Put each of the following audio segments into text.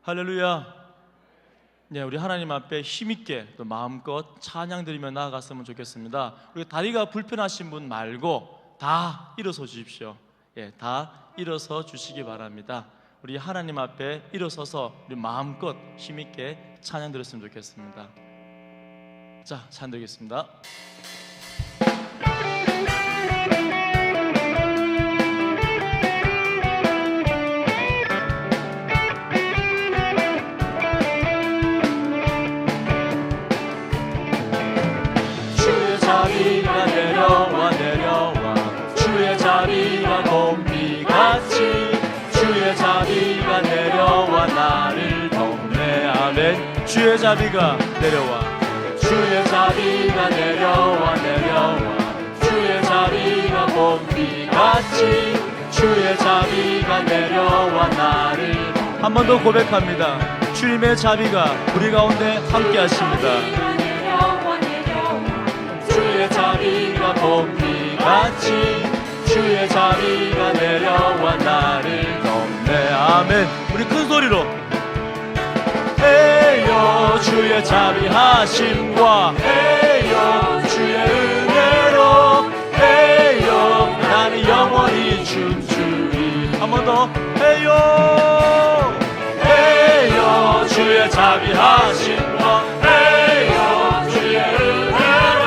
할렐루야. 네, 우리 하나님 앞에 힘있게 또 마음껏 찬양 드리며 나아갔으면 좋겠습니다. 우리 다리가 불편하신 분 말고 다 일어서 주십시오. 예, 다 일어서 주시기 바랍니다. 우리 하나님 앞에 일어서서 우리 마음껏 힘있게 찬양 드렸으면 좋겠습니다. 자, 찬양 드리겠습니다. 자비가 내려와 내려와 주의 자비가 봄비같이 주의 자비가 내려와 나를 덮네. 아멘. 주의 자비가 내려와 주의 자비가 내려와 내려와 주의 자비가 봄비같이 주의 자비가 내려와 나를. 한 번 더 고백합니다. 주님의 자비가 우리 가운데 함께 하십니다. 주의 자비가 봄비같이 주의 자비가 내려와 나를 덮네. 아멘. 우리 큰 소리로 에요 주의 자비하심과 에요 주의 은혜로 에요 나는 영원히 춤추리. 한 번 더 에요 에요 주의 자비하심과 에요 주의 은혜로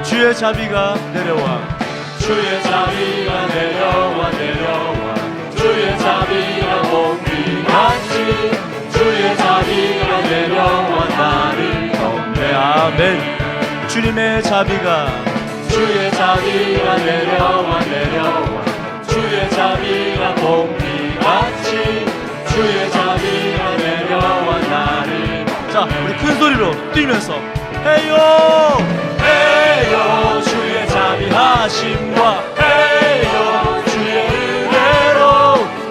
주의 자비가 내려와 주의 자비가 내려와 내려와 주의 자비가 봄비같이 주의 자비가 내려와 나를 덮네. 아멘. 주님의 자비가 주의 자비가 내려와 내려와 주의 자비가 봄비같이 주의 자비가 내려와 나를. 자, 우리 큰 소리로 뛰면서 헤요 에요 주의 자비하심과 에요 주의 은혜로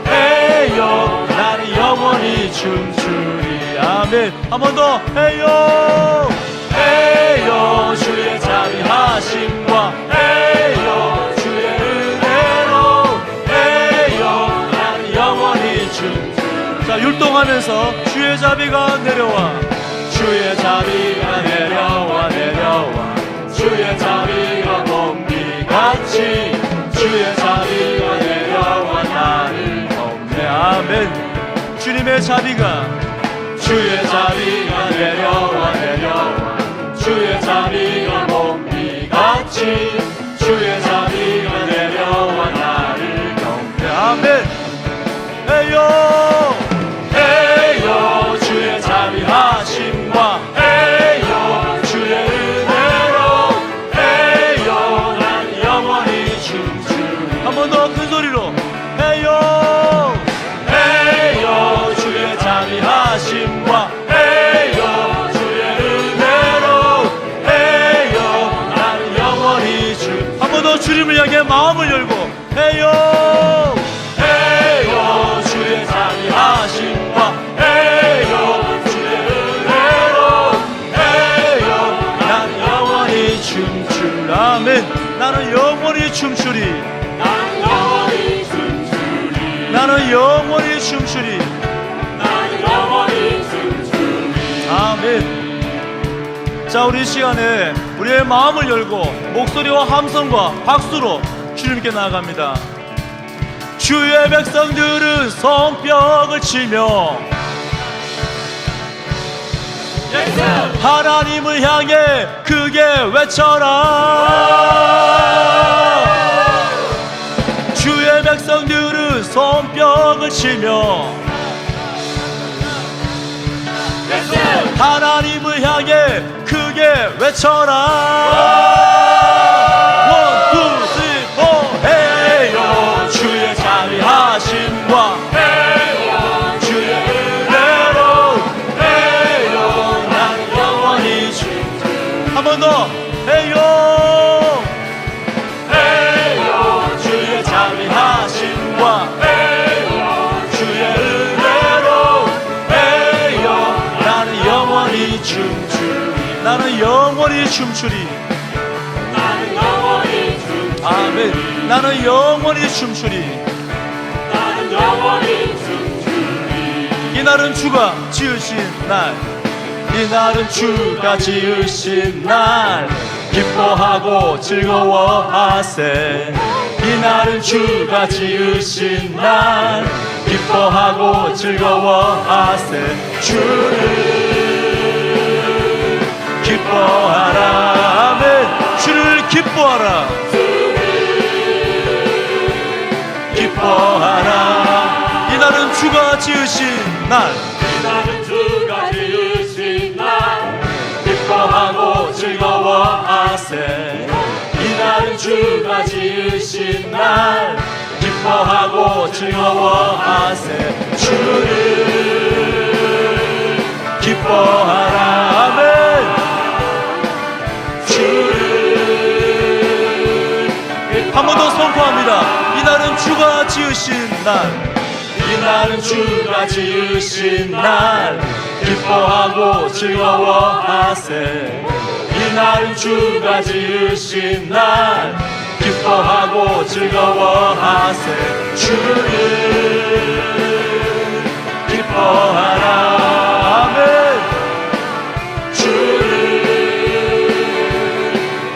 에요 나는 영원히 춤추리. 아멘. 한 번 더 에요 에요 주의 자비하심과 에요 주의 은혜로 에요 나는 영원히 춤추리. 자, 율동하면서 주의 자비가 내려와 주의 자비가 내려와 내려와 주의 자비가 봄비같이 주의 자비가 내려와 나를 덮네. 아멘. 주님의 자비가 주의 자비가 내려와 내려와 주의 자비가 봄비같이 주의 자비가 내려와 나를 덮네. 아멘. 에요 에요 주의 자비하심과 에요 주의 은혜로 에요 난 영원히 춤추리. 한 번 더 큰 소리로 에요 에요 주의 자비하심과 에요 주의 은혜로 에요 난 영원히 춤추리. 한 번 더 주님을 향해 마음을 열고 에요 에요 주의 자비하심과 에요 주의 은혜로 에요 난 영원히 춤추리. 아멘. 나는 영원히 춤추리. 나는 영원히 춤추리. 나는 영원히 춤추리. 나는 영원히 춤추리. 아멘. 자, 우리 이 시간에 우리의 마음을 열고 목소리와 함성과 박수로 주님께 나아갑니다. 주의 백성들은 손뼉을 치며 하나님을 향해 크게 외쳐라. 주의 백성들은 손뼉을 치며 하나님을 향해 크게 외쳐라. 원, 투, 쓰리, 포. 에요 주의 자비하심과 에요 주의 은혜로 에요 난 영원히 춤추리. 한 번 더 에요 에요 주의 자비하심과 에요 주의 은혜로 에요 나는 영원히 춤추리. 나는 영원히 춤추리. 나는 영원히 춤추리. 아멘. 나는 영원히 춤추리. 나는 영원히 춤추리. 이 날은 주가 지으신 날. 이 날은 주가 지으신 날. 기뻐하고 즐거워하세. 이 날은 주가 지으신 날. 기뻐하고 즐거워하세. 주를 기뻐하라. 아멘. 주를 기뻐하라. 기뻐하라. 이 날은 주가 지으신 날. 이 날은 주가 지으신 날. 기뻐하고 즐거워하세. 이 날은 주가 지으신 날. 기뻐하고 즐거워하세. 주를 기뻐하라. 아멘. 주를 한 번 더 선포합니다. 이 날은 주가 지으신 날. 이 날은 주가 지으신 날. 기뻐하고 즐거워하세. 이 날은 주가 지으신 날. 기뻐하고 즐거워하세. 주를 기뻐하라. 아멘. 주를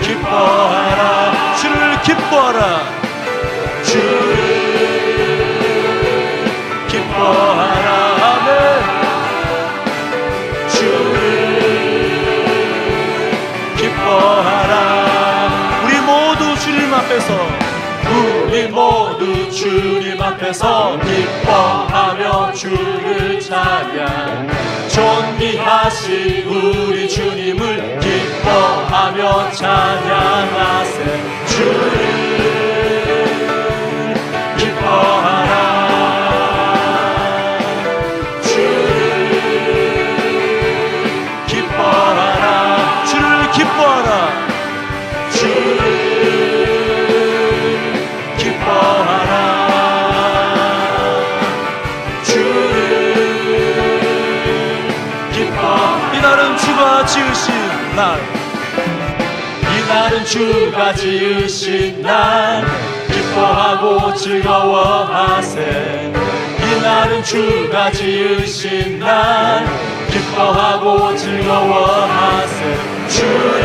기뻐하라. 주를 기뻐하라. 주를 기뻐하라. 아멘. 주를 기뻐하라. 우리 모두 주님 앞에서 기뻐하며 주를 찬양. 존귀하신 우리 주님을 기뻐하며 찬양하세. 주를 기뻐하라. 기뻐하라. 주를 기뻐하라. 주를 기뻐. 이 날은 주가 지으신 날. 이 날은 주가 지으신 날. 기뻐하고 즐거워하세. 이 날은 주가 지으신 날. 기뻐하고 즐거워하세. 주를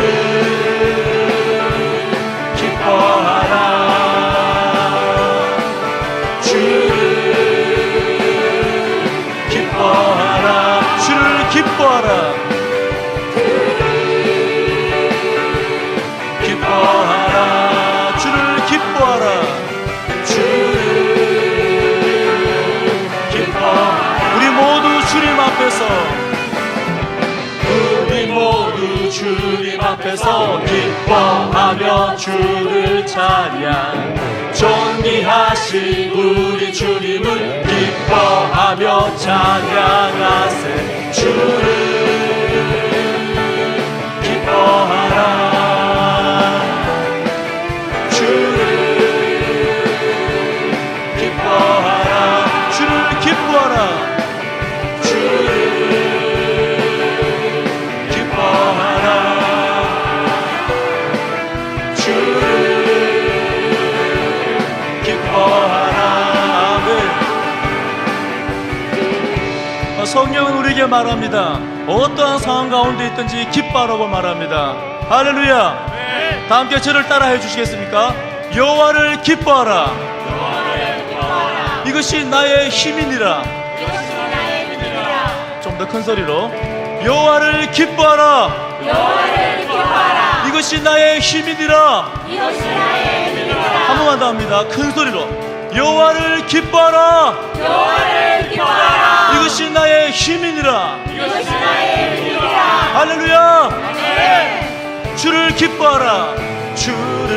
기뻐하라. 주를 기뻐하라. 주를 기뻐하라. 기뻐하라. 주를 기뻐하라. 주를 기뻐. 우리 모두 주님 앞에서 주님 앞에서 기뻐하며 주를 찬양. 존귀하신 우리 주님을 기뻐하며 찬양하세. 주를 기뻐하라. 주를 기뻐하라. 주를 기뻐하라. 성령은 우리에게 말합니다. 어떠한 상황 가운데 있든지 기뻐하라고 말합니다. 할렐루야. 네. 다 함께 저를 따라해 주시겠습니까? 여호와를 기뻐하라. 이것이 나의 힘이니라. 좀 더 큰 소리로 여호와를 기뻐하라. 이것이 나의 힘이니라. 한 번만 더 합니다. 큰 소리로 여호와를 기뻐하라. 이것이 나의 힘이니라. 할렐루야. 주를 기뻐하라. 주를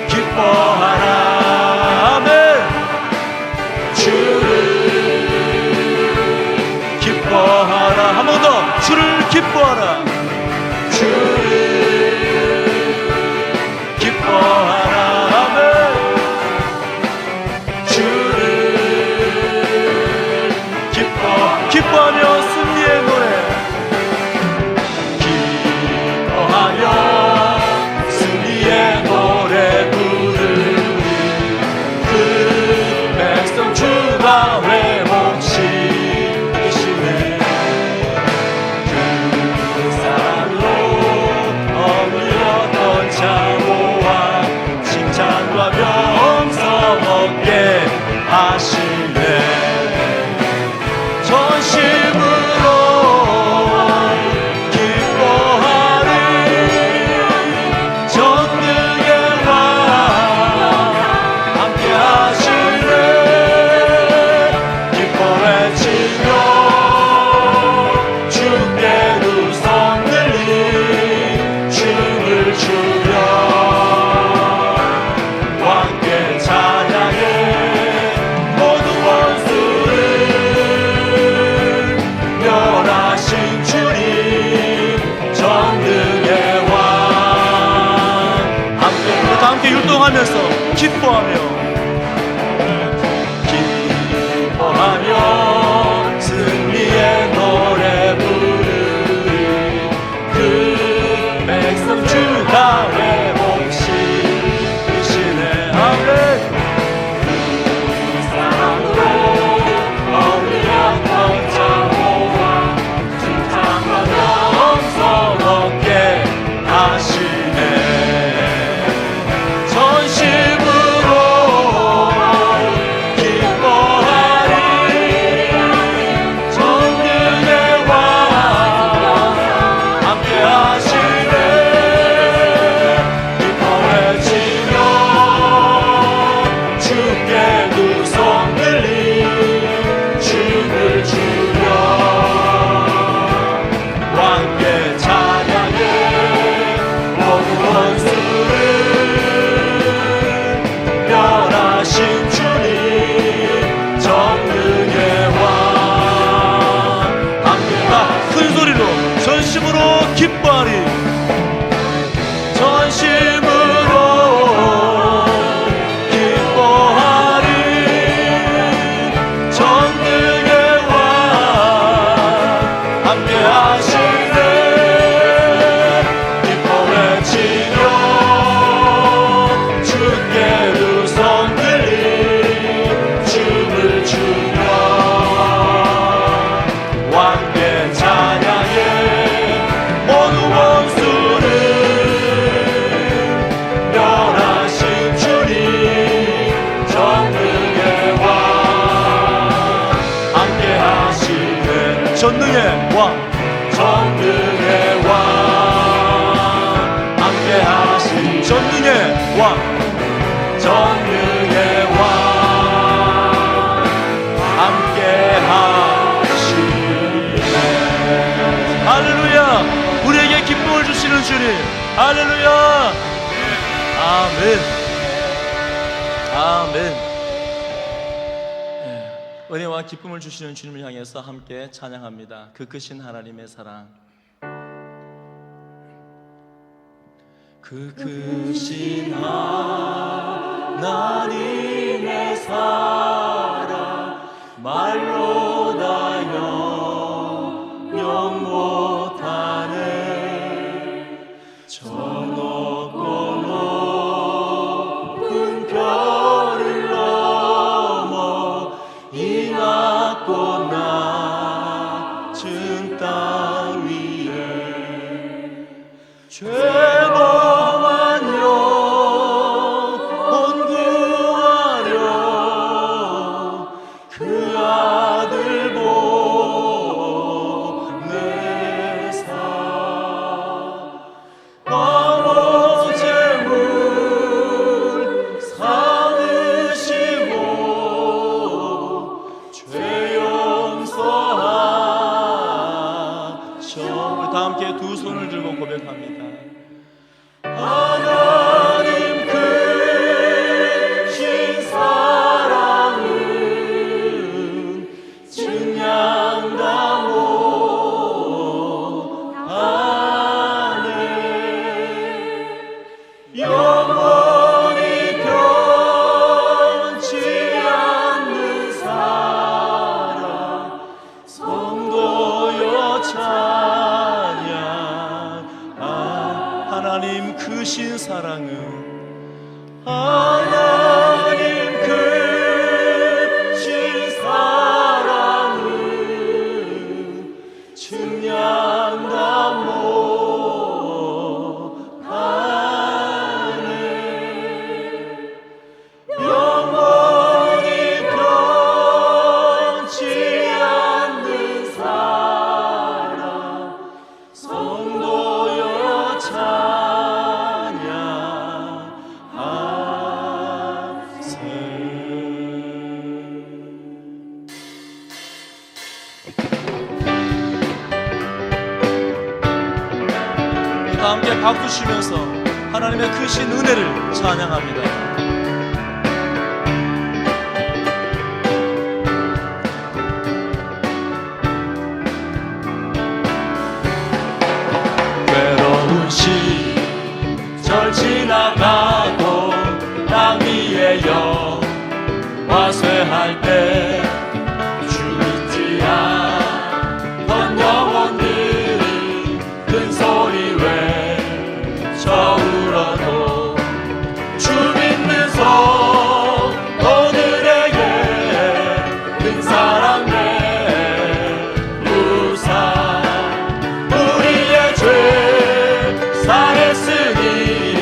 기뻐하라. 아멘. 주를 기뻐하라. 한 번 더. 주를 기뻐하라. 주를 기뻐하라. 기뻐하며 승리의 노래. 기뻐하며 찬송하면서 기뻐하며 승리의 노래 부르리 그 백성 주가 회복시키시네. 아멘. 그 사랑으로 어울렸던 장호와 칭찬과 영성 얻게 하시네. 전심으로 기뻐하리 전능의 왕 함께 하시네. 기뻐 외치며 주께 두 손 들리 춤을 추며 왕께 찬양해 모든 원수를 멸하신 주님 전능의 왕 함께가 큰 소리로 전심으로 기뻐하리 전심으로 기뻐하리 전능의 왕 함께 하시네. 기뻐 외치며 주께 두 손 들리 춤을 추며 왕께 찬양해 모든 원수를 멸하신 주님 전능의 왕 함께 하시네. 전능의 왕 전능의 왕 함께 하시 전능의 왕 전능의 왕 함께 하시네. 할렐루야. 우리에게 기쁨을 주시는 주님 할렐루야. 아멘 아멘. 은혜와 기쁨을 주시는 주님을 향해서 함께 찬양합니다. 그 크신 하나님의 사랑 그 크신 하나님의 사랑 말로 다 영영 못하네. 저 높고 높은 별을 넘어 이 낮고 낮은 땅 위에 죄범한 영혼 구하려 그 아들 보내사 바보 재물 삼으시고 죄 용서하셔. 우리 다 함께 두 손을 들고 고백합니다. 하나님 크신 사랑은 증량다 못하네. 영원히 변치 않는 사랑 성도여 찬양. 하나님 크신 사랑은 하나님 크신 사랑은 증량다 못하네. 영원히 변치 않는 사랑 성도여 찬양하세. 다 함께 박수 치면서 하나님의 크신 은혜를 찬양합니다. 외로운 시절 지나가도 큰 소리 외쳐 울어도 주 믿는 성도들에게 큰 사랑 내무사 우리의 죄 사했으니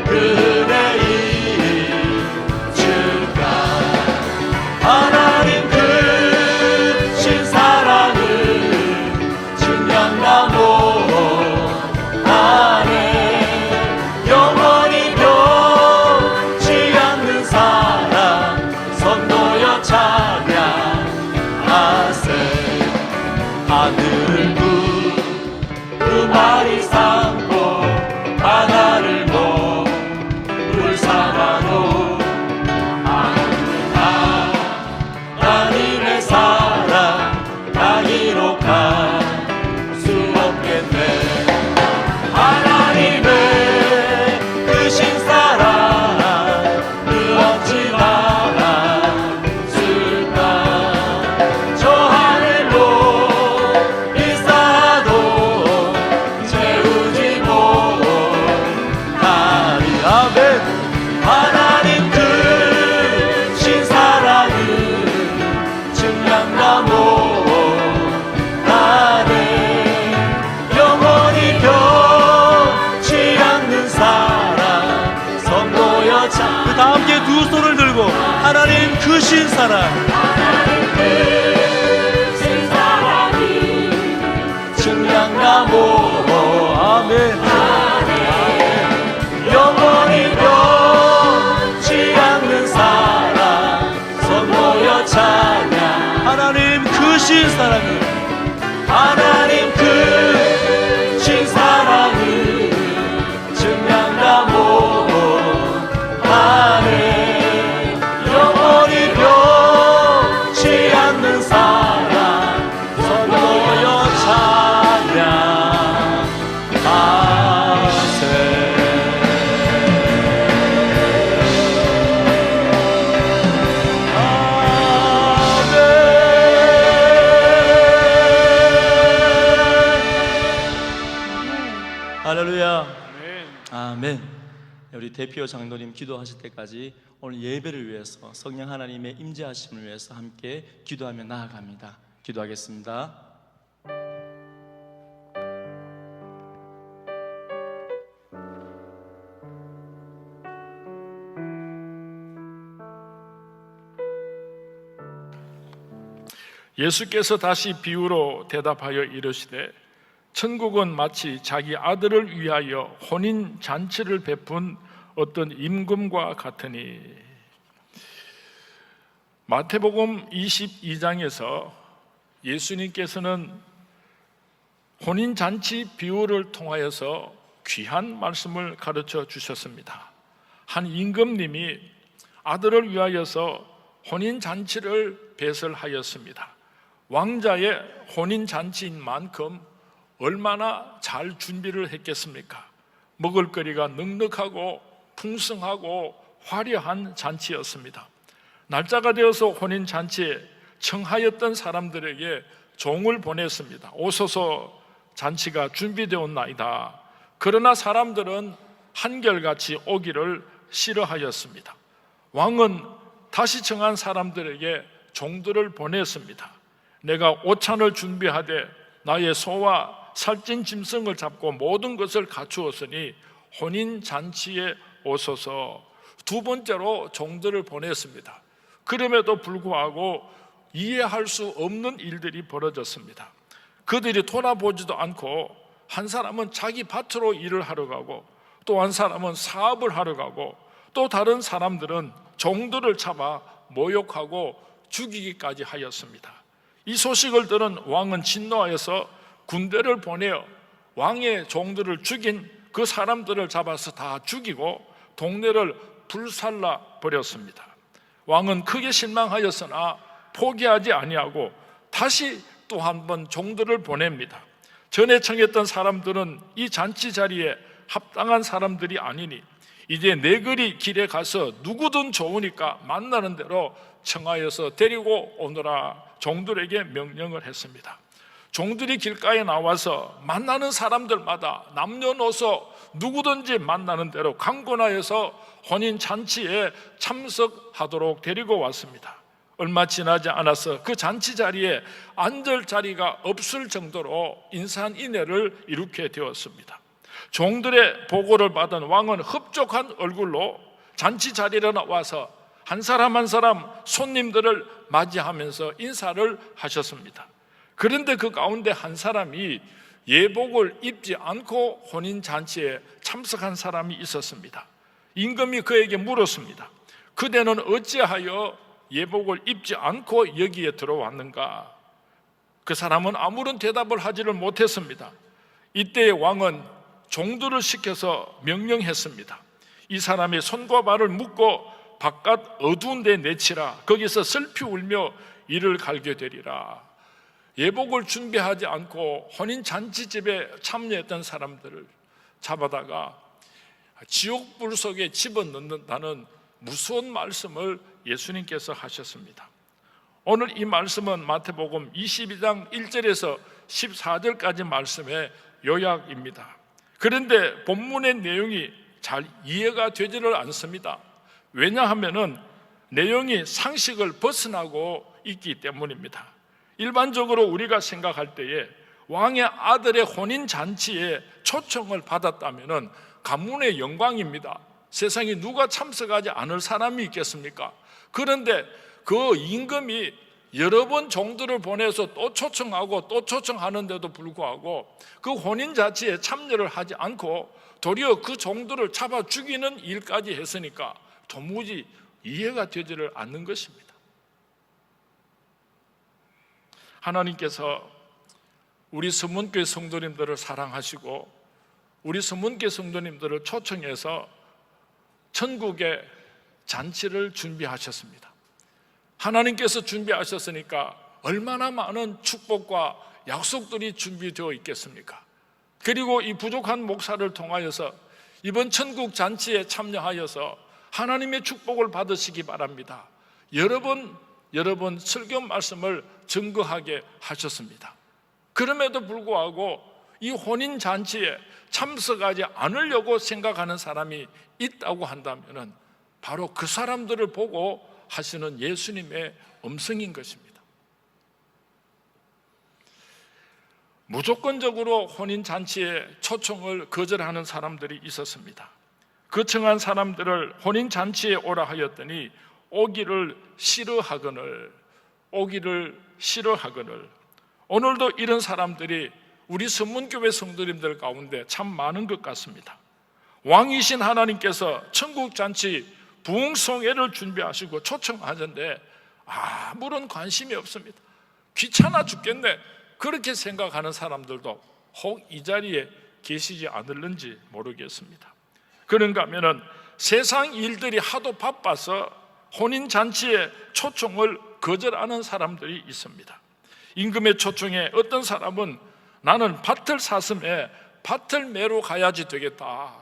그 은혜 잊을까 하나님 크신 사랑을 증량나무 안에 영원히 변치 않는 사랑 선도여 찬양하세 하늘을 두 마리 삼고 바다를 물 삼아도 하나님의 사랑 다 기록할 수 없겠네 하나님의 크신 사랑 그 어찌 말았을까 저 하늘로 있어도 채우지 못하리 아멘 하나님 크신 사랑을 증량나무 안에 영원히 변치 않는 사랑 선보여 그 다 함께 두 손을 들고 하나님 크신 사랑 하나님 크신 사랑이 증량나무 아멘 영원히 변치 않는 사랑 선보여 찬양 하나님 크신 사랑을 하나님 크신 사랑을 증량나무 안에 영원히 변치 않는 사랑 선보여 찬양하세 할렐루야 아멘 우리 대표 장로님 기도하실 때까지 오늘 예배를 위해서 성령 하나님의 임재하심을 위해서 함께 기도하며 나아갑니다 기도하겠습니다 예수께서 다시 비유로 대답하여 이르시되 천국은 마치 자기 아들을 위하여 혼인 잔치를 베푼 어떤 임금과 같으니 마태복음 22장에서 예수님께서는 혼인 잔치 비유를 통하여서 귀한 말씀을 가르쳐 주셨습니다. 한 임금님이 아들을 위하여서 혼인 잔치를 배설하였습니다. 왕자의 혼인 잔치인 만큼 얼마나 잘 준비를 했겠습니까? 먹을거리가 넉넉하고 풍성하고 화려한 잔치였습니다. 날짜가 되어서 혼인 잔치에 청하였던 사람들에게 종을 보냈습니다. 오소서 잔치가 준비되었나이다. 그러나 사람들은 한결같이 오기를 싫어하였습니다. 왕은 다시 청한 사람들에게 종들을 보냈습니다. 내가 오찬을 준비하되 나의 소와 살찐 짐승을 잡고 모든 것을 갖추었으니 혼인 잔치에 오소서. 두 번째로 종들을 보냈습니다. 그럼에도 불구하고 이해할 수 없는 일들이 벌어졌습니다. 그들이 돌아보지도 않고 한 사람은 자기 밭으로 일을 하러 가고 또 한 사람은 사업을 하러 가고 또 다른 사람들은 종들을 잡아 모욕하고 죽이기까지 하였습니다. 이 소식을 들은 왕은 진노하여서 군대를 보내어 왕의 종들을 죽인 그 사람들을 잡아서 다 죽이고 동네를 불살라 버렸습니다. 왕은 크게 실망하였으나 포기하지 아니하고 다시 또 한 번 종들을 보냅니다. 전에 청했던 사람들은 이 잔치 자리에 합당한 사람들이 아니니 이제 내거리 길에 가서 누구든 좋으니까 만나는 대로 청하여서 데리고 오너라 종들에게 명령을 했습니다. 종들이 길가에 나와서 만나는 사람들마다 남녀노소 누구든지 만나는 대로 강권하여서 혼인잔치에 참석하도록 데리고 왔습니다. 얼마 지나지 않아서 그 잔치 자리에 앉을 자리가 없을 정도로 인산인해를 일으키게 되었습니다. 종들의 보고를 받은 왕은 흡족한 얼굴로 잔치 자리에 나와서 한 사람 한 사람 손님들을 맞이하면서 인사를 하셨습니다. 그런데 그 가운데 한 사람이 예복을 입지 않고 혼인잔치에 참석한 사람이 있었습니다. 임금이 그에게 물었습니다. 그대는 어찌하여 예복을 입지 않고 여기에 들어왔는가? 그 사람은 아무런 대답을 하지를 못했습니다. 이때 왕은 종들을 시켜서 명령했습니다. 이 사람의 손과 발을 묶고 바깥 어두운 데 내치라. 거기서 슬피 울며 이를 갈게 되리라. 예복을 준비하지 않고 혼인잔치집에 참여했던 사람들을 잡아다가 지옥불 속에 집어넣는다는 무서운 말씀을 예수님께서 하셨습니다. 오늘 이 말씀은 마태복음 22장 1절에서 14절까지 말씀의 요약입니다. 그런데 본문의 내용이 잘 이해가 되지를 않습니다. 왜냐하면 내용이 상식을 벗어나고 있기 때문입니다. 일반적으로 우리가 생각할 때에 왕의 아들의 혼인잔치에 초청을 받았다면 가문의 영광입니다. 세상에 누가 참석하지 않을 사람이 있겠습니까? 그런데 그 임금이 여러 번 종들을 보내서 또 초청하고 또 초청하는데도 불구하고 그 혼인잔치에 참여를 하지 않고 도리어 그 종들을 잡아 죽이는 일까지 했으니까 도무지 이해가 되지를 않는 것입니다. 하나님께서 우리 서문교회 성도님들을 사랑하시고 우리 서문교회 성도님들을 초청해서 천국의 잔치를 준비하셨습니다. 하나님께서 준비하셨으니까 얼마나 많은 축복과 약속들이 준비되어 있겠습니까? 그리고 이 부족한 목사를 통하여서 이번 천국 잔치에 참여하여서 하나님의 축복을 받으시기 바랍니다. 여러 번 설교 말씀을 증거하게 하셨습니다. 그럼에도 불구하고 이 혼인 잔치에 참석하지 않으려고 생각하는 사람이 있다고 한다면 바로 그 사람들을 보고 하시는 예수님의 음성인 것입니다. 무조건적으로 혼인 잔치에 초청을 거절하는 사람들이 있었습니다. 그 청한 사람들을 혼인 잔치에 오라 하였더니 오기를 싫어하거늘 오늘도 이런 사람들이 우리 서문교회 성도님들 가운데 참 많은 것 같습니다. 왕이신 하나님께서 천국잔치 부흥성회를 준비하시고 초청하는데 아무런 관심이 없습니다. 귀찮아 죽겠네, 그렇게 생각하는 사람들도 혹 이 자리에 계시지 않을는지 모르겠습니다. 그런가 하면은 세상 일들이 하도 바빠서 혼인잔치에 초청을 거절하는 사람들이 있습니다. 임금의 초청에 어떤 사람은 나는 밭을 샀음에 밭을 매러 가야지 되겠다,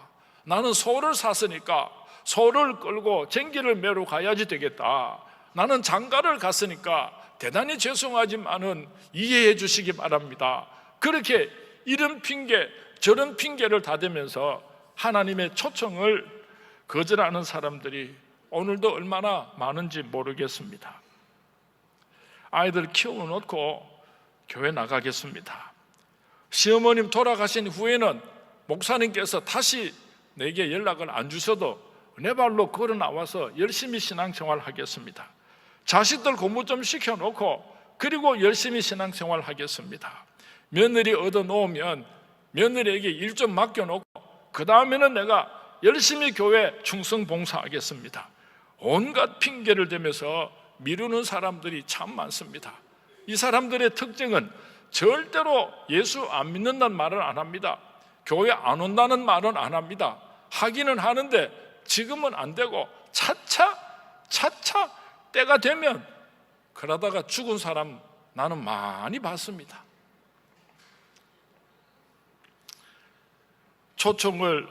나는 소를 샀으니까 소를 끌고 쟁기를 매러 가야지 되겠다, 나는 장가를 갔으니까 대단히 죄송하지만은 이해해 주시기 바랍니다, 그렇게 이런 핑계 저런 핑계를 다대면서 하나님의 초청을 거절하는 사람들이 오늘도 얼마나 많은지 모르겠습니다. 아이들 키워놓고 교회 나가겠습니다, 시어머님 돌아가신 후에는 목사님께서 다시 내게 연락을 안 주셔도 내 발로 걸어 나와서 열심히 신앙생활 하겠습니다, 자식들 공부 좀 시켜놓고 그리고 열심히 신앙생활 하겠습니다, 며느리 얻어놓으면 며느리에게 일 좀 맡겨놓고 그 다음에는 내가 열심히 교회 충성 봉사하겠습니다. 온갖 핑계를 대면서 미루는 사람들이 참 많습니다. 이 사람들의 특징은 절대로 예수 안 믿는다는 말은 안 합니다. 교회 안 온다는 말은 안 합니다. 하기는 하는데 지금은 안 되고 차차 때가 되면 그러다가 죽은 사람 나는 많이 봤습니다. 초청을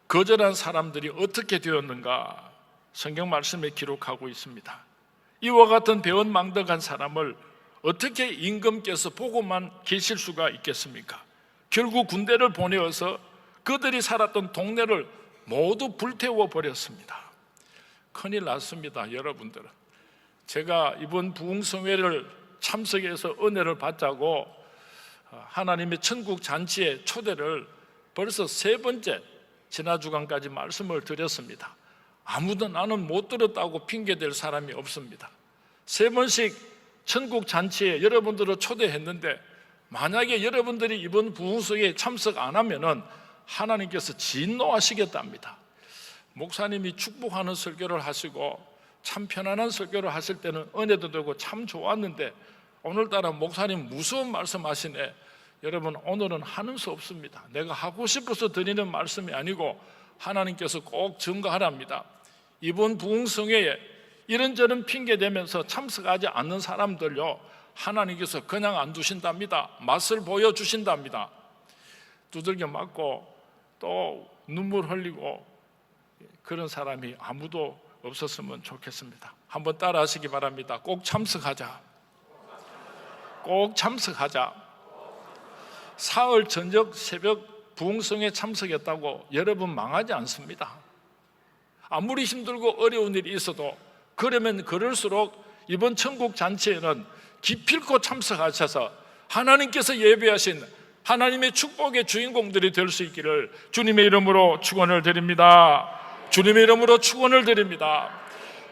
거절한 사람들이 어떻게 되었는가 성경 말씀에 기록하고 있습니다. 이와 같은 배은망덕한 사람을 어떻게 임금께서 보고만 계실 수가 있겠습니까? 결국 군대를 보내어서 그들이 살았던 동네를 모두 불태워 버렸습니다. 큰일 났습니다, 여러분들은. 제가 이번 부흥성회를 참석해서 은혜를 받자고 하나님의 천국 잔치의 초대를 벌써 3번째 지난 주간까지 말씀을 드렸습니다. 아무도 나는 못 들었다고 핑계댈 사람이 없습니다. 3번씩 천국 잔치에 여러분들을 초대했는데 만약에 여러분들이 이번 부흥성회에 참석 안 하면은 하나님께서 진노하시겠답니다. 목사님이 축복하는 설교를 하시고 참 편안한 설교를 하실 때는 은혜도 되고 참 좋았는데 오늘따라 목사님 무서운 말씀 하시네. 여러분, 오늘은 하는 수 없습니다. 내가 하고 싶어서 드리는 말씀이 아니고 하나님께서 꼭 증거하랍니다. 이번 부흥성회에 이런저런 핑계대면서 참석하지 않는 사람들요, 하나님께서 그냥 안 두신답니다. 맛을 보여주신답니다. 두들겨 맞고 또 눈물 흘리고 그런 사람이 아무도 없었으면 좋겠습니다. 한번 따라 하시기 바랍니다. 꼭 참석하자. 꼭 참석하자. 사흘 저녁 새벽 부흥성에 참석했다고 여러분 망하지 않습니다. 아무리 힘들고 어려운 일이 있어도 그러면 그럴수록 이번 천국 잔치에는 기필코 참석하셔서 하나님께서 예배하신 하나님의 축복의 주인공들이 될 수 있기를 주님의 이름으로 축원을 드립니다. 주님의 이름으로 축원을 드립니다.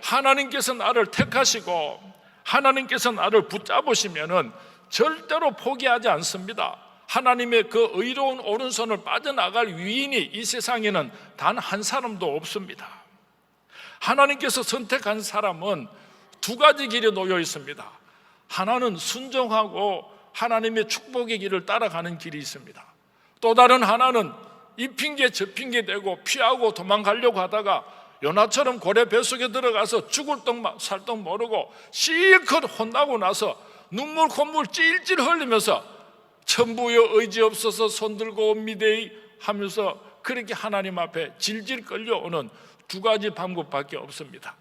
하나님께서 나를 택하시고 하나님께서 나를 붙잡으시면은 절대로 포기하지 않습니다. 하나님의 그 의로운 오른손을 빠져나갈 위인이 이 세상에는 단 한 사람도 없습니다. 하나님께서 선택한 사람은 2가지 길에 놓여 있습니다. 하나는 순종하고 하나님의 축복의 길을 따라가는 길이 있습니다. 또 다른 하나는 이 핑계 저 핑계 대고 피하고 도망가려고 하다가 요나처럼 고래 뱃속에 들어가서 죽을 똥 살 똥 모르고 실컷 혼나고 나서 눈물 콧물 찔찔 흘리면서 천부여 의지 없어서 손들고 옵니다이 하면서 그렇게 하나님 앞에 질질 끌려오는 2가지 방법밖에 없습니다.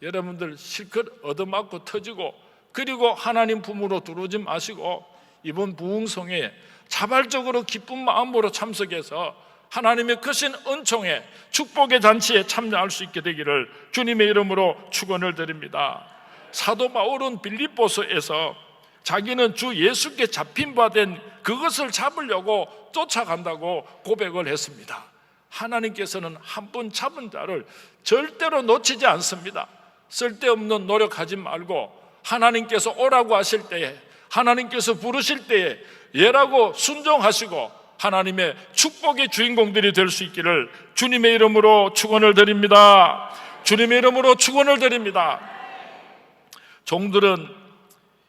여러분들 실컷 얻어맞고 터지고 그리고 하나님 품으로 들어오지 마시고 이번 부흥성회에 자발적으로 기쁜 마음으로 참석해서 하나님의 크신 은총에 축복의 잔치에 참여할 수 있게 되기를 주님의 이름으로 축원을 드립니다. 사도 바울은 빌립보서에서 자기는 주 예수께 잡힌 바 된 그것을 잡으려고 쫓아간다고 고백을 했습니다. 하나님께서는 한 번 잡은 자를 절대로 놓치지 않습니다. 쓸데없는 노력하지 말고 하나님께서 오라고 하실 때에 하나님께서 부르실 때에 예라고 순종하시고 하나님의 축복의 주인공들이 될 수 있기를 주님의 이름으로 축원을 드립니다. 주님의 이름으로 축원을 드립니다. 종들은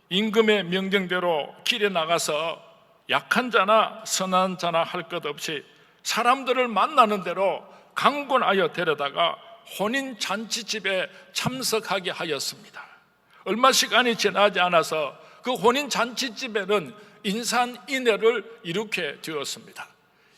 임금의 명령대로 길에 나가서 약한 자나 선한 자나 할 것 없이 사람들을 만나는 대로 강권하여 데려다가 혼인 잔치집에 참석하게 하였습니다. 얼마 시간이 지나지 않아서 그 혼인 잔치집에는 인산인해를 일으켜 되었습니다.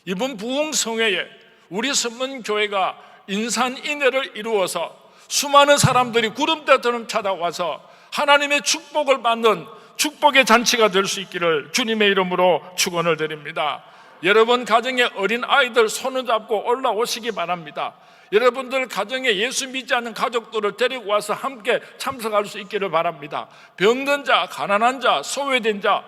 이번 부흥성회에 우리 선문교회가 인산인해를 이루어서 수많은 사람들이 구름대처럼 찾아와서 하나님의 축복을 받는 축복의 잔치가 될 수 있기를 주님의 이름으로 축원을 드립니다. 여러분 가정에 어린 아이들 손을 잡고 올라오시기 바랍니다. 여러분들 가정에 예수 믿지 않는 가족들을 데리고 와서 함께 참석할 수 있기를 바랍니다. 병든 자, 가난한 자, 소외된 자,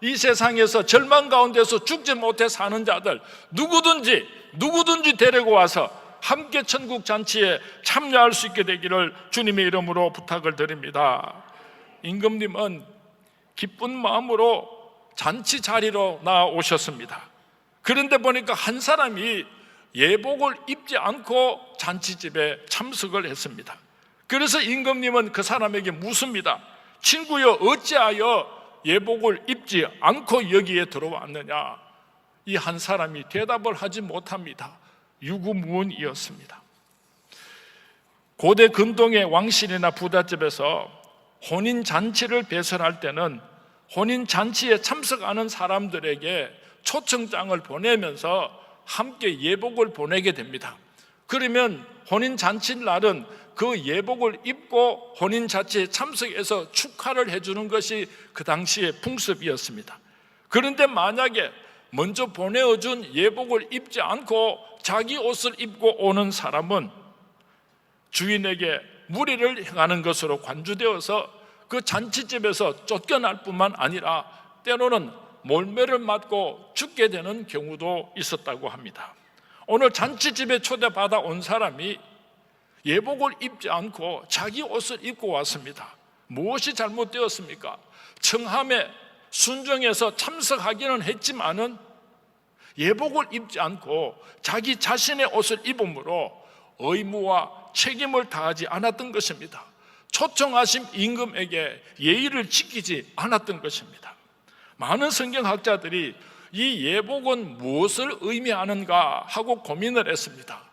이 세상에서 절망 가운데서 죽지 못해 사는 자들 누구든지 데리고 와서 함께 천국 잔치에 참여할 수 있게 되기를 주님의 이름으로 부탁을 드립니다. 임금님은 기쁜 마음으로 잔치 자리로 나오셨습니다. 그런데 보니까 한 사람이 예복을 입지 않고 잔치집에 참석을 했습니다. 그래서 임금님은 그 사람에게 묻습니다. 친구여, 어찌하여 예복을 입지 않고 여기에 들어왔느냐? 이 한 사람이 대답을 하지 못합니다. 유구무원이었습니다. 고대 근동의 왕실이나 부잣집에서 혼인잔치를 배설할 때는 혼인잔치에 참석하는 사람들에게 초청장을 보내면서 함께 예복을 보내게 됩니다. 그러면 혼인잔치 날은 그 예복을 입고 혼인잔치에 참석해서 축하를 해주는 것이 그 당시의 풍습이었습니다. 그런데 만약에 먼저 보내어준 예복을 입지 않고 자기 옷을 입고 오는 사람은 주인에게 무리를 행하는 것으로 관주되어서 그 잔치집에서 쫓겨날 뿐만 아니라 때로는 몰매를 맞고 죽게 되는 경우도 있었다고 합니다. 오늘 잔치집에 초대받아 온 사람이 예복을 입지 않고 자기 옷을 입고 왔습니다. 무엇이 잘못되었습니까? 청함에 순종해서 참석하기는 했지만은 예복을 입지 않고 자기 자신의 옷을 입음으로 의무와 책임을 다하지 않았던 것입니다. 초청하신 임금에게 예의를 지키지 않았던 것입니다. 많은 성경학자들이 이 예복은 무엇을 의미하는가 하고 고민을 했습니다.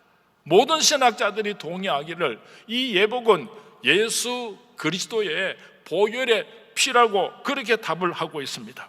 모든 신학자들이 동의하기를 이 예복은 예수 그리스도의 보혈의 피라고 그렇게 답을 하고 있습니다.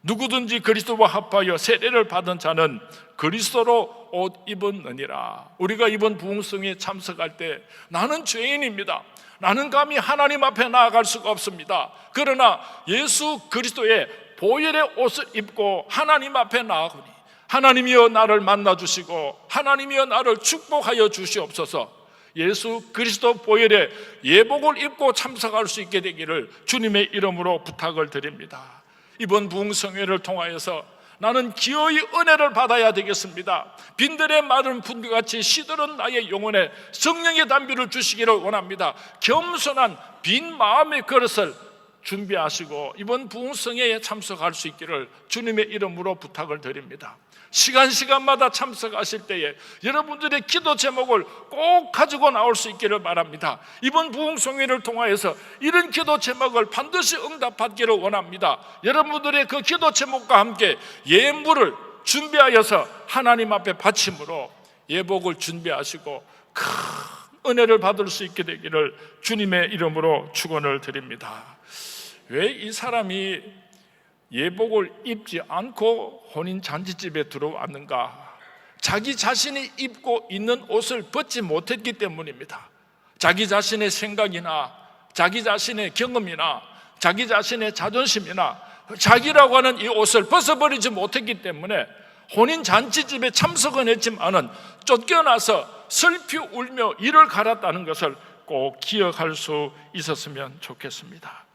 누구든지 그리스도와 합하여 세례를 받은 자는 그리스도로 옷 입었느니라. 우리가 이번 부흥성에 참석할 때 나는 죄인입니다. 나는 감히 하나님 앞에 나아갈 수가 없습니다. 그러나 예수 그리스도의 보혈의 옷을 입고 하나님 앞에 나아가니 하나님이여 나를 만나주시고 하나님이여 나를 축복하여 주시옵소서. 예수 그리스도 보혈의 예복을 입고 참석할 수 있게 되기를 주님의 이름으로 부탁을 드립니다. 이번 부흥성회를 통하여서 나는 기어이 은혜를 받아야 되겠습니다. 빈들의 마른 분들같이 시들은 나의 영혼에 성령의 담비를 주시기를 원합니다. 겸손한 빈 마음의 그릇을 준비하시고 이번 부흥성회에 참석할 수 있기를 주님의 이름으로 부탁을 드립니다. 시간마다 참석하실 때에 여러분들의 기도 제목을 꼭 가지고 나올 수 있기를 바랍니다. 이번 부흥성회를 통하여서 이런 기도 제목을 반드시 응답받기를 원합니다. 여러분들의 그 기도 제목과 함께 예물을 준비하여서 하나님 앞에 바침으로 예복을 준비하시고 큰 은혜를 받을 수 있게 되기를 주님의 이름으로 축원을 드립니다. 왜 이 사람이 예복을 입지 않고 혼인 잔치집에 들어왔는가? 자기 자신이 입고 있는 옷을 벗지 못했기 때문입니다. 자기 자신의 생각이나 자기 자신의 경험이나 자기 자신의 자존심이나 자기라고 하는 이 옷을 벗어버리지 못했기 때문에 혼인 잔치집에 참석은 했지만은 쫓겨나서 슬피 울며 이를 갈았다는 것을 꼭 기억할 수 있었으면 좋겠습니다.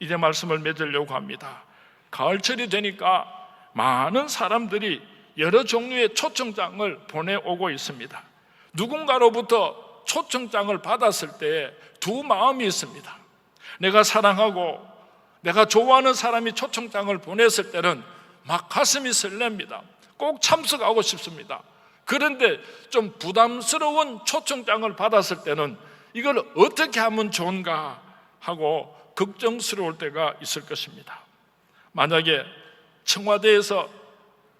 이제 말씀을 맺으려고 합니다. 가을철이 되니까 많은 사람들이 여러 종류의 초청장을 보내오고 있습니다. 누군가로부터 초청장을 받았을 때 두 마음이 있습니다. 내가 사랑하고 내가 좋아하는 사람이 초청장을 보냈을 때는 막 가슴이 설렙니다. 꼭 참석하고 싶습니다. 그런데 좀 부담스러운 초청장을 받았을 때는 이걸 어떻게 하면 좋은가 하고 걱정스러울 때가 있을 것입니다. 만약에 청와대에서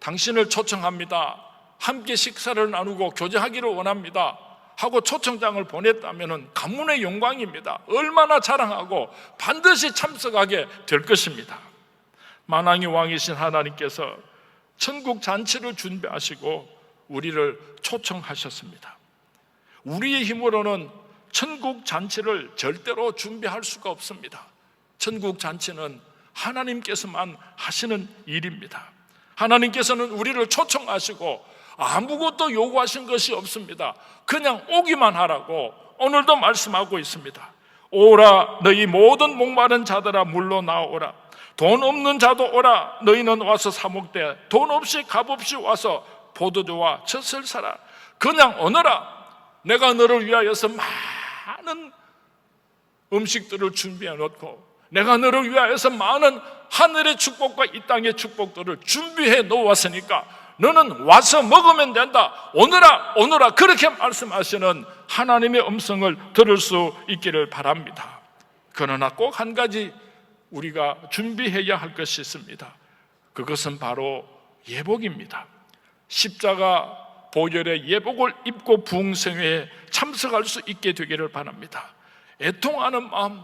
당신을 초청합니다, 함께 식사를 나누고 교제하기를 원합니다 하고 초청장을 보냈다면 가문의 영광입니다. 얼마나 자랑하고 반드시 참석하게 될 것입니다. 만왕의 왕이신 하나님께서 천국 잔치를 준비하시고 우리를 초청하셨습니다. 우리의 힘으로는 천국 잔치를 절대로 준비할 수가 없습니다. 천국 잔치는 하나님께서만 하시는 일입니다. 하나님께서는 우리를 초청하시고 아무것도 요구하신 것이 없습니다. 그냥 오기만 하라고 오늘도 말씀하고 있습니다. 오라 너희 모든 목마른 자들아 물로 나오라. 돈 없는 자도 오라. 너희는 와서 사 먹되 돈 없이 값 없이 와서 포도주와 젖을 사라. 그냥 오너라. 내가 너를 위하여서 많은 음식들을 준비해 놓고 내가 너를 위하여서 많은 하늘의 축복과 이 땅의 축복들을 준비해 놓았으니까 너는 와서 먹으면 된다. 오너라 오너라 그렇게 말씀하시는 하나님의 음성을 들을 수 있기를 바랍니다. 그러나 꼭 한 가지 우리가 준비해야 할 것이 있습니다. 그것은 바로 예복입니다. 십자가 보혈의 예복을 입고 부흥성회에 참석할 수 있게 되기를 바랍니다. 애통하는 마음,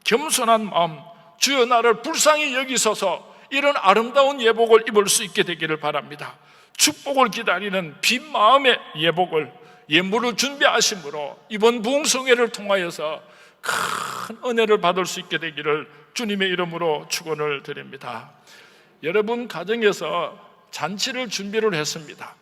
겸손한 마음, 주여 나를 불쌍히 여기소서 이런 아름다운 예복을 입을 수 있게 되기를 바랍니다. 축복을 기다리는 빈 마음의 예복을 예물을 준비하심으로 이번 부흥성회를 통하여서 큰 은혜를 받을 수 있게 되기를 주님의 이름으로 축원을 드립니다. 여러분 가정에서 잔치를 준비를 했습니다.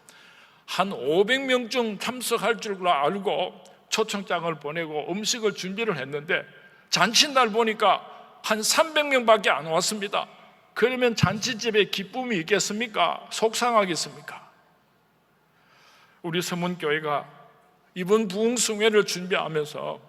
한 500명쯤 참석할 줄 알고 초청장을 보내고 음식을 준비를 했는데 잔치날 보니까 한 300명밖에 안 왔습니다. 그러면 잔치집에 기쁨이 있겠습니까? 속상하겠습니까? 우리 서문교회가 이번 부흥성회를 준비하면서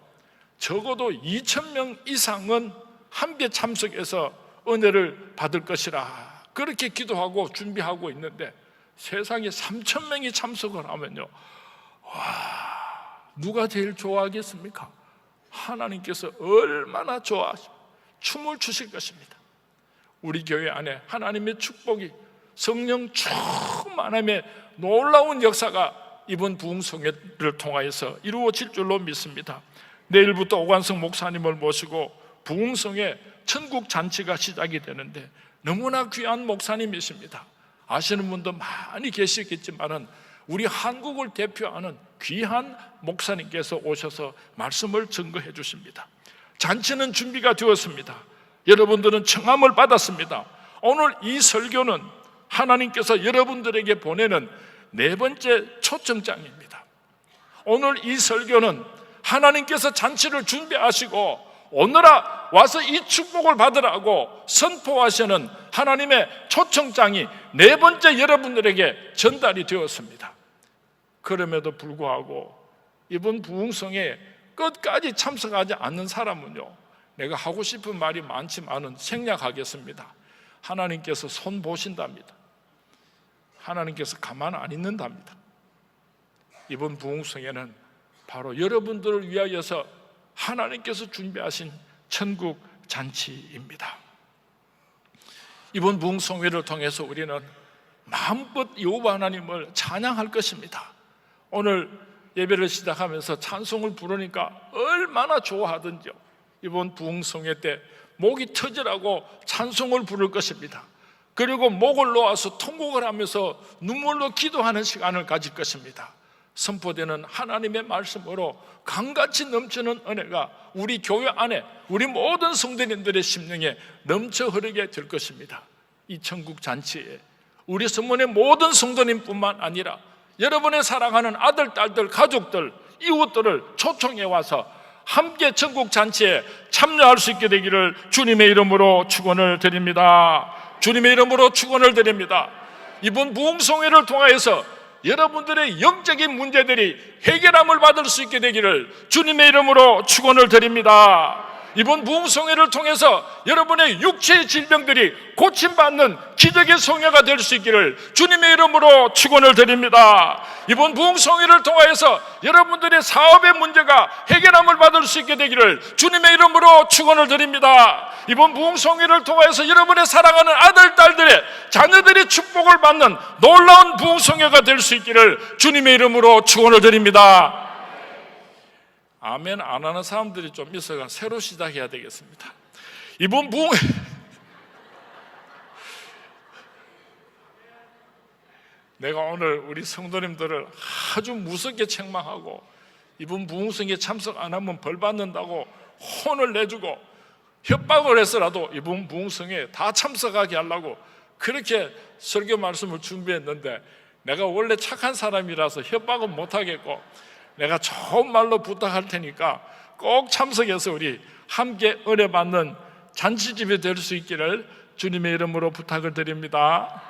적어도 2,000명 이상은 함께 참석해서 은혜를 받을 것이라 그렇게 기도하고 준비하고 있는데 세상에 3,000명이 참석을 하면요, 누가 제일 좋아하겠습니까? 하나님께서 얼마나 좋아하시고 춤을 추실 것입니다. 우리 교회 안에 하나님의 축복이 성령 충만함의 놀라운 역사가 이번 부흥성회를 통하여서 이루어질 줄로 믿습니다. 내일부터 오관성 목사님을 모시고 부흥성회 천국 잔치가 시작이 되는데 너무나 귀한 목사님이십니다. 아시는 분도 많이 계시겠지만은 우리 한국을 대표하는 귀한 목사님께서 오셔서 말씀을 증거해 주십니다. 잔치는 준비가 되었습니다. 여러분들은 청함을 받았습니다. 오늘 이 설교는 하나님께서 여러분들에게 보내는 네 번째 초청장입니다. 오늘 이 설교는 하나님께서 잔치를 준비하시고 오너라 와서 이 축복을 받으라고 선포하시는 하나님의 초청장이 네 번째 여러분들에게 전달이 되었습니다. 그럼에도 불구하고 이번 부흥성에 끝까지 참석하지 않는 사람은요, 내가 하고 싶은 말이 많지만은 생략하겠습니다. 하나님께서 손 보신답니다. 하나님께서 가만 안 있는답니다. 이번 부흥성에는 바로 여러분들을 위하여서 하나님께서 준비하신 천국 잔치입니다. 이번 부흥성회를 통해서 우리는 마음껏 여호와 하나님을 찬양할 것입니다. 오늘 예배를 시작하면서 찬송을 부르니까 얼마나 좋아하던지요. 이번 부흥성회 때 목이 터지라고 찬송을 부를 것입니다. 그리고 목을 놓아서 통곡을 하면서 눈물로 기도하는 시간을 가질 것입니다. 선포되는 하나님의 말씀으로 강같이 넘치는 은혜가 우리 교회 안에 우리 모든 성도님들의 심령에 넘쳐 흐르게 될 것입니다. 이 천국 잔치에 우리 성문의 모든 성도님뿐만 아니라 여러분의 사랑하는 아들, 딸들, 가족들, 이웃들을 초청해 와서 함께 천국 잔치에 참여할 수 있게 되기를 주님의 이름으로 축원을 드립니다. 주님의 이름으로 축원을 드립니다. 이번 부흥성회를 통하여서 여러분들의 영적인 문제들이 해결함을 받을 수 있게 되기를 주님의 이름으로 축원을 드립니다. 이번 부흥성회를 통해서 여러분의 육체의 질병들이 고침받는 기적의 성회가 될 수 있기를 주님의 이름으로 축원을 드립니다. 이번 부흥성회를 통하여서 여러분들의 사업의 문제가 해결함을 받을 수 있게 되기를 주님의 이름으로 축원을 드립니다. 이번 부흥성회를 통하여서 여러분의 사랑하는 아들, 딸들의 자녀들이 축복을 받는 놀라운 부흥성회가 될 수 있기를 주님의 이름으로 축원을 드립니다. 아멘 안 하는 사람들이 좀 있어가 새로 시작해야 되겠습니다. 이번 부흥 내가 오늘 우리 성도님들을 아주 무섭게 책망하고 이번 부흥성에 참석 안 하면 벌 받는다고 혼을 내주고 협박을 해서라도 이번 부흥성에 다 참석하게 하려고 그렇게 설교 말씀을 준비했는데 내가 원래 착한 사람이라서 협박은 못하겠고 내가 좋은 말로 부탁할 테니까 꼭 참석해서 우리 함께 은혜 받는 잔치집이 될 수 있기를 주님의 이름으로 부탁을 드립니다.